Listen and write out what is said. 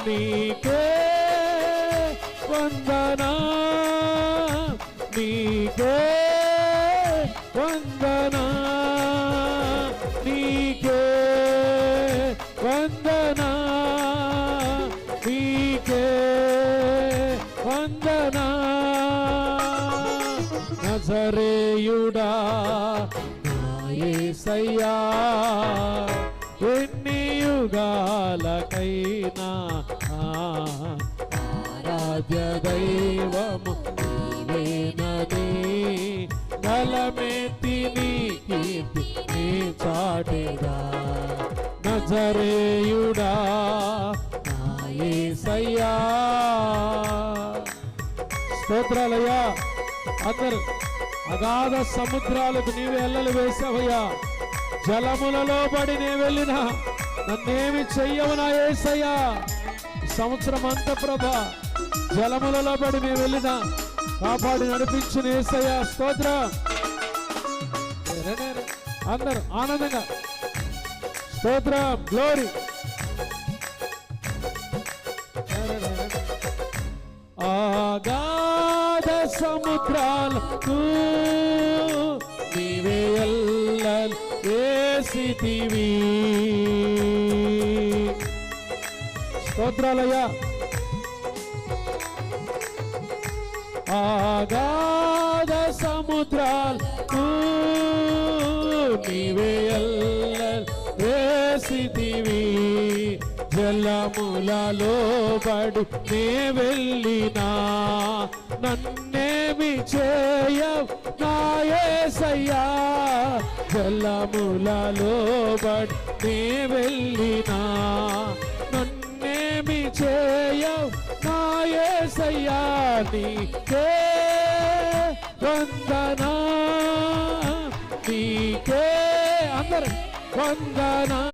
నీకే వందనా నీకే వందనా నీకే వందనా నీకే వందనా నజరేయుడా నా యేసయ్యా ఎన్ని యుగాలకైనా ఆరాధ్య దైవము నీవేనని గలమెత్తి నీ కీర్తి నీ చాటెదా నజరేయుడా నా యేసయ్యా. స్తోత్రాలయ్యా. అందరు అగాధ సముద్రాలకు నీవు ఎల్లలు వేసావయ్యా. జలములలో పడి నే వెళ్ళినా నన్నేమి చెయ్యవు నా యేసయ్యా. సంవత్సరం అంతా ప్రభా జలములలో పడి నే వెళ్ళినా కాపాడి నడిపించిన యేసయ్యా. స్తోత్రం. అందరు ఆనందంగా స్తోత్రం. గ్లోరీ. ఆగాధ సముద్రాలకు నీవే ఎల్లలు వేసితివి. స్తోత్రాలయ్యా. ఆగాధ సముద్రాలకు నీవే ఎల్లలు వేసితివి. జలములలో పడి నే వెళ్ళినా నన్నేమి చేయవు నా యేసయ్యా. జలములలో పడి నే వెళ్ళినా నన్నేమి చేయవు నా యేసయ్యా. నీకే వందనా నీకే అందరు వందనా.